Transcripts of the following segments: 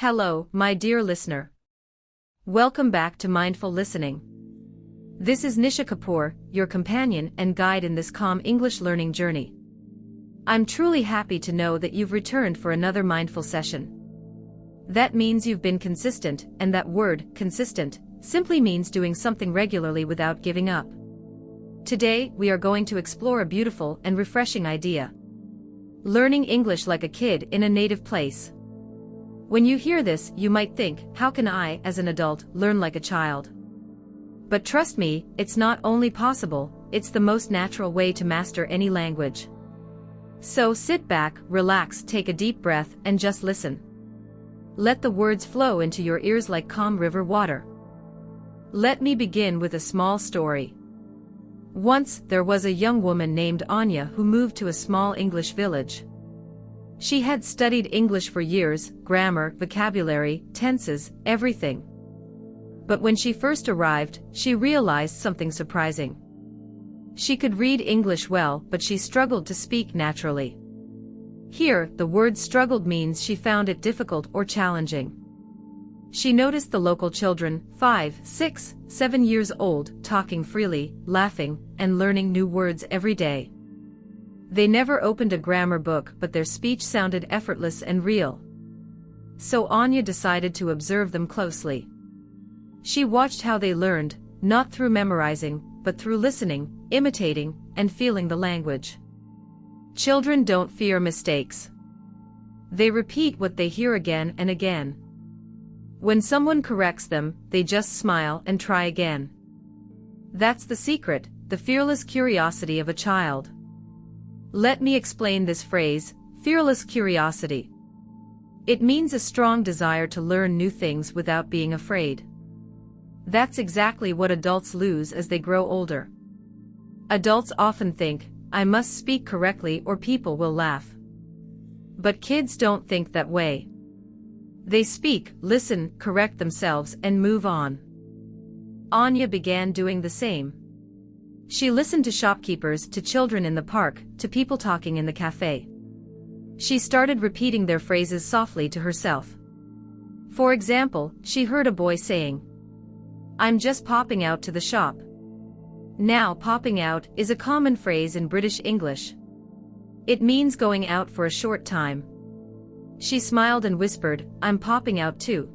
Hello, my dear listener. Welcome back to Mindful Listening. This is Nisha Kapoor, your companion and guide in this calm English learning journey. I'm truly happy to know that you've returned for another mindful session. That means you've been consistent, and that word, consistent, simply means doing something regularly without giving up. Today, we are going to explore a beautiful and refreshing idea. Learning English like a kid in a native place. When you hear this, you might think, how can I, as an adult, learn like a child? But trust me, it's not only possible, it's the most natural way to master any language. So sit back, relax, take a deep breath, and just listen. Let the words flow into your ears like calm river water. Let me begin with a small story. Once, there was a young woman named Anya who moved to a small English village. She had studied English for years, grammar, vocabulary, tenses, everything. But when she first arrived, she realized something surprising. She could read English well, but she struggled to speak naturally. Here, the word struggled means she found it difficult or challenging. She noticed the local children, 5, 6, 7 years old, talking freely, laughing, and learning new words every day. They never opened a grammar book, but their speech sounded effortless and real. So Anya decided to observe them closely. She watched how they learned, not through memorizing, but through listening, imitating, and feeling the language. Children don't fear mistakes. They repeat what they hear again and again. When someone corrects them, they just smile and try again. That's the secret, the fearless curiosity of a child. Let me explain this phrase, fearless curiosity. It means a strong desire to learn new things without being afraid. That's exactly what adults lose as they grow older. Adults often think, I must speak correctly or people will laugh. But kids don't think that way. They speak, listen, correct themselves, and move on. Anya began doing the same. She listened to shopkeepers, to children in the park, to people talking in the cafe. She started repeating their phrases softly to herself. For example, she heard a boy saying, I'm just popping out to the shop. Now, popping out is a common phrase in British English. It means going out for a short time. She smiled and whispered, I'm popping out too.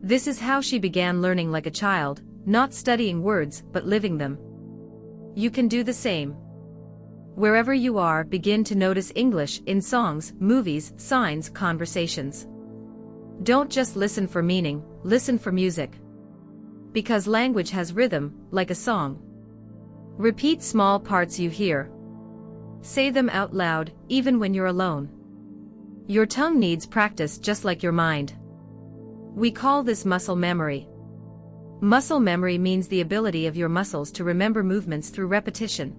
This is how she began learning like a child, not studying words, but living them. You can do the same. Wherever you are, begin to notice English in songs, movies, signs, conversations. Don't just listen for meaning, listen for music. Because language has rhythm, like a song. Repeat small parts you hear. Say them out loud, even when you're alone. Your tongue needs practice just like your mind. We call this muscle memory. Muscle memory means the ability of your muscles to remember movements through repetition.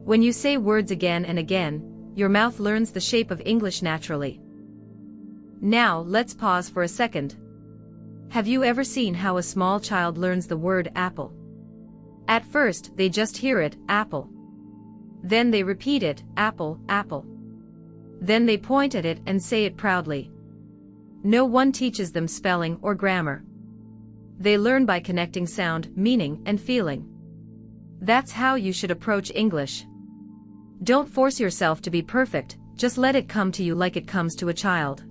When you say words again and again, your mouth learns the shape of English naturally. Now, let's pause for a second. Have you ever seen how a small child learns the word apple? At first, they just hear it, apple. Then they repeat it, apple, apple. Then they point at it and say it proudly. No one teaches them spelling or grammar. They learn by connecting sound, meaning, and feeling. That's how you should approach English. Don't force yourself to be perfect, just let it come to you like it comes to a child.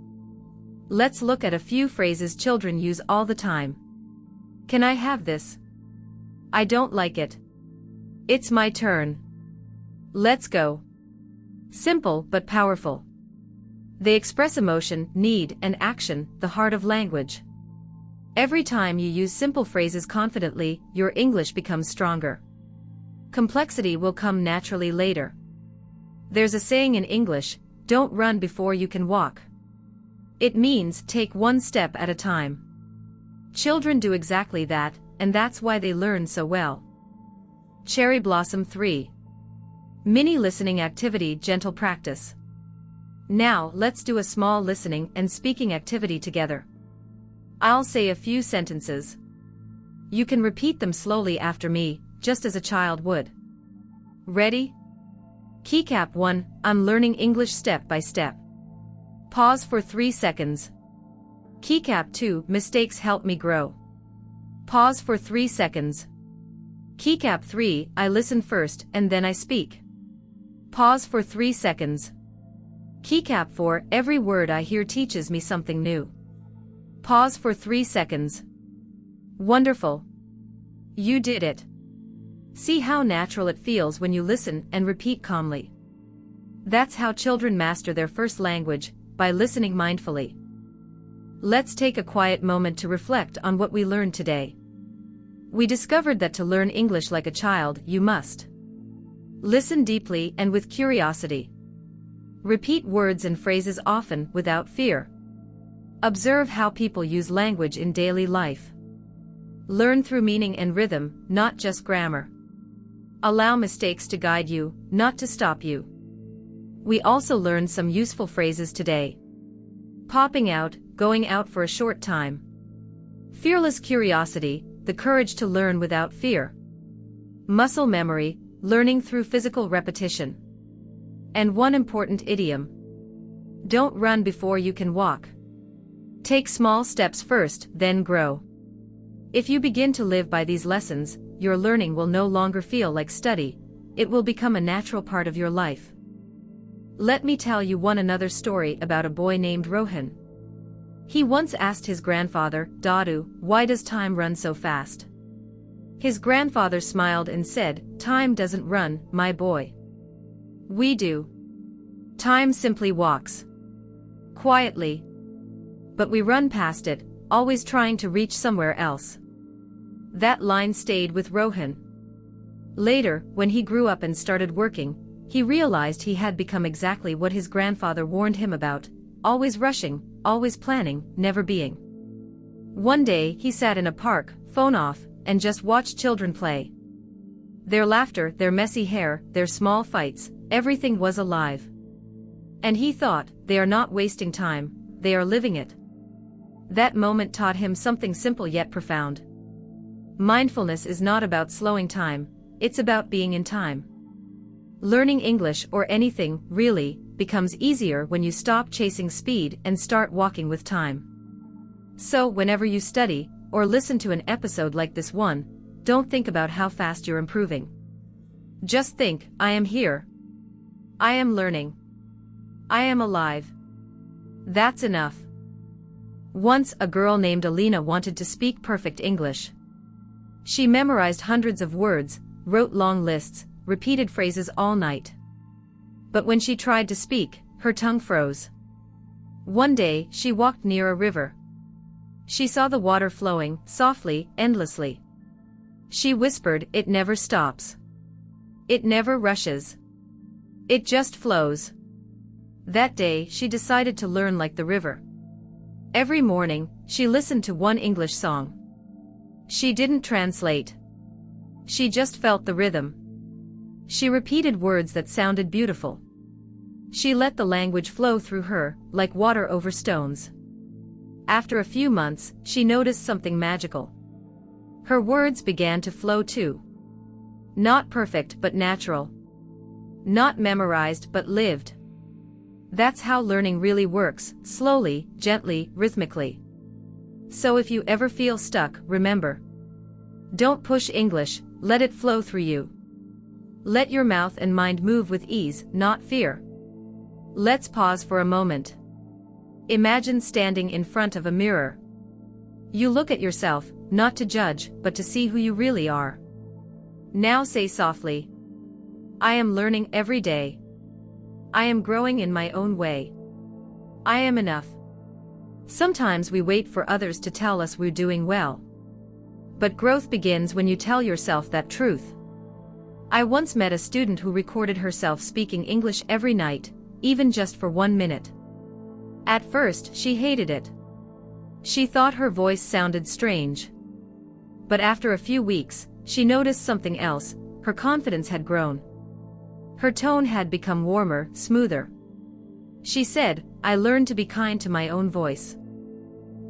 Let's look at a few phrases children use all the time. Can I have this? I don't like it. It's my turn. Let's go. Simple but powerful. They express emotion, need, and action, the heart of language. Every time you use simple phrases confidently, your English becomes stronger. Complexity will come naturally later. There's a saying in English, don't run before you can walk. It means take one step at a time. Children do exactly that, and that's why they learn so well. Cherry Blossom 3. Mini listening activity, gentle practice. Now, let's do a small listening and speaking activity together. I'll say a few sentences. You can repeat them slowly after me, just as a child would. Ready? Keycap 1, I'm learning English step by step. Pause for 3 seconds. Keycap 2, mistakes help me grow. Pause for 3 seconds. Keycap 3, I listen first and then I speak. Pause for 3 seconds. Keycap 4, every word I hear teaches me something new. Pause for 3 seconds. Wonderful. You did it. See how natural it feels when you listen and repeat calmly. That's how children master their first language, by listening mindfully. Let's take a quiet moment to reflect on what we learned today. We discovered that to learn English like a child, you must listen deeply and with curiosity. Repeat words and phrases often without fear. Observe how people use language in daily life. Learn through meaning and rhythm, not just grammar. Allow mistakes to guide you, not to stop you. We also learned some useful phrases today. Popping out, going out for a short time. Fearless curiosity, the courage to learn without fear. Muscle memory, learning through physical repetition. And one important idiom. Don't run before you can walk. Take small steps first, then grow. If you begin to live by these lessons, your learning will no longer feel like study, it will become a natural part of your life. Let me tell you another story about a boy named Rohan. He once asked his grandfather, Dadu, why does time run so fast? His grandfather smiled and said, time doesn't run, my boy. We do. Time simply walks. Quietly. But we run past it, always trying to reach somewhere else. That line stayed with Rohan. Later, when he grew up and started working, he realized he had become exactly what his grandfather warned him about, always rushing, always planning, never being. One day he sat in a park, phone off, and just watched children play. Their laughter, their messy hair, their small fights, everything was alive. And he thought, they are not wasting time, they are living it. That moment taught him something simple yet profound. Mindfulness is not about slowing time, it's about being in time. Learning English or anything, really, becomes easier when you stop chasing speed and start walking with time. So whenever you study, or listen to an episode like this one, don't think about how fast you're improving. Just think, I am here. I am learning. I am alive. That's enough. Once a girl named Alina wanted to speak perfect English. She memorized hundreds of words, wrote long lists, repeated phrases all night. But when she tried to speak, her tongue froze. One day, she walked near a river. She saw the water flowing, softly, endlessly. She whispered, it never stops. It never rushes. It just flows. That day, she decided to learn like the river. Every morning, she listened to one English song. She didn't translate. She just felt the rhythm. She repeated words that sounded beautiful. She let the language flow through her, like water over stones. After a few months, she noticed something magical. Her words began to flow too. Not perfect but natural. Not memorized but lived. That's how learning really works, slowly, gently, rhythmically. So if you ever feel stuck, remember. Don't push English, let it flow through you. Let your mouth and mind move with ease, not fear. Let's pause for a moment. Imagine standing in front of a mirror. You look at yourself, not to judge, but to see who you really are. Now say softly, I am learning every day. I am growing in my own way. I am enough. Sometimes we wait for others to tell us we're doing well. But growth begins when you tell yourself that truth. I once met a student who recorded herself speaking English every night, even just for 1 minute. At first, she hated it. She thought her voice sounded strange. But after a few weeks, she noticed something else, her confidence had grown. Her tone had become warmer, smoother. She said, I learned to be kind to my own voice.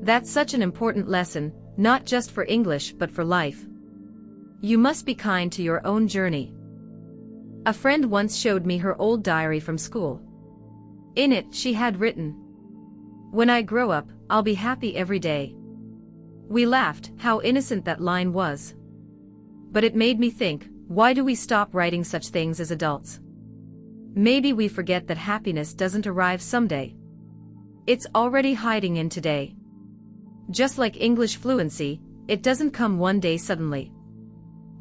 That's such an important lesson, not just for English but for life. You must be kind to your own journey. A friend once showed me her old diary from school. In it, she had written, When I grow up, I'll be happy every day." We laughed. How innocent that line was. But it made me think, why do we stop writing such things as adults? Maybe we forget that happiness doesn't arrive someday. It's already hiding in today. Just like English fluency, it doesn't come one day suddenly.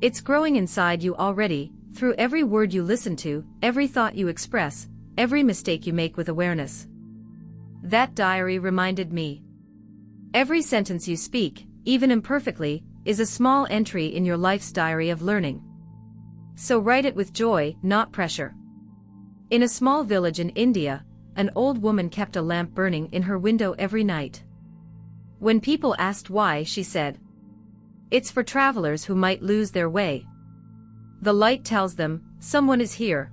It's growing inside you already, through every word you listen to, every thought you express, every mistake you make with awareness. That diary reminded me. Every sentence you speak, even imperfectly, is a small entry in your life's diary of learning. So write it with joy, not pressure. In a small village in India, an old woman kept a lamp burning in her window every night. When people asked why, she said, "It's for travelers who might lose their way. The light tells them, someone is here."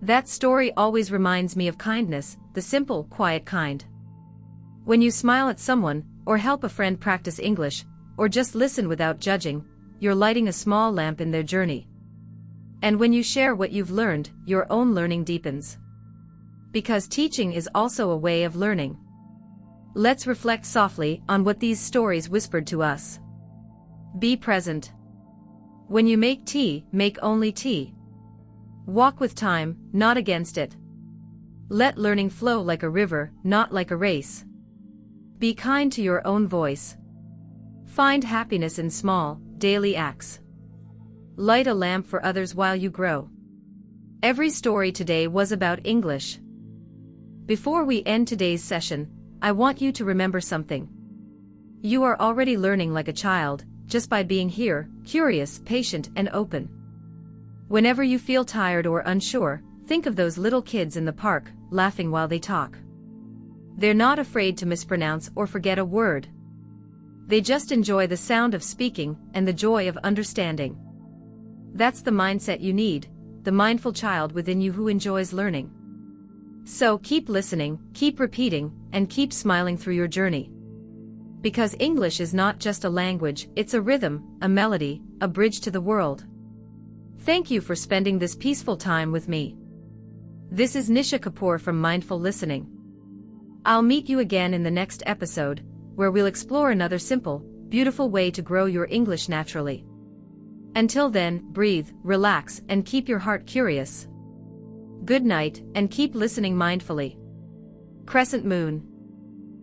That story always reminds me of kindness, the simple, quiet kind. When you smile at someone, or help a friend practice English, or just listen without judging, you're lighting a small lamp in their journey. And when you share what you've learned, your own learning deepens. Because teaching is also a way of learning. Let's reflect softly on what these stories whispered to us. Be present. When you make tea, make only tea. Walk with time, not against it. Let learning flow like a river, not like a race. Be kind to your own voice. Find happiness in small, daily acts. Light a lamp for others while you grow. Every story today was about English. Before we end today's session, I want you to remember something. You are already learning like a child, just by being here, curious, patient, and open. Whenever you feel tired or unsure, think of those little kids in the park, laughing while they talk. They're not afraid to mispronounce or forget a word. They just enjoy the sound of speaking and the joy of understanding. That's the mindset you need, the mindful child within you who enjoys learning. So keep listening, keep repeating, and keep smiling through your journey. Because English is not just a language, it's a rhythm, a melody, a bridge to the world. Thank you for spending this peaceful time with me. This is Nisha Kapoor from Mindful Listening. I'll meet you again in the next episode, where we'll explore another simple, beautiful way to grow your English naturally. Until then, breathe, relax, and keep your heart curious. Good night, and keep listening mindfully. Crescent Moon.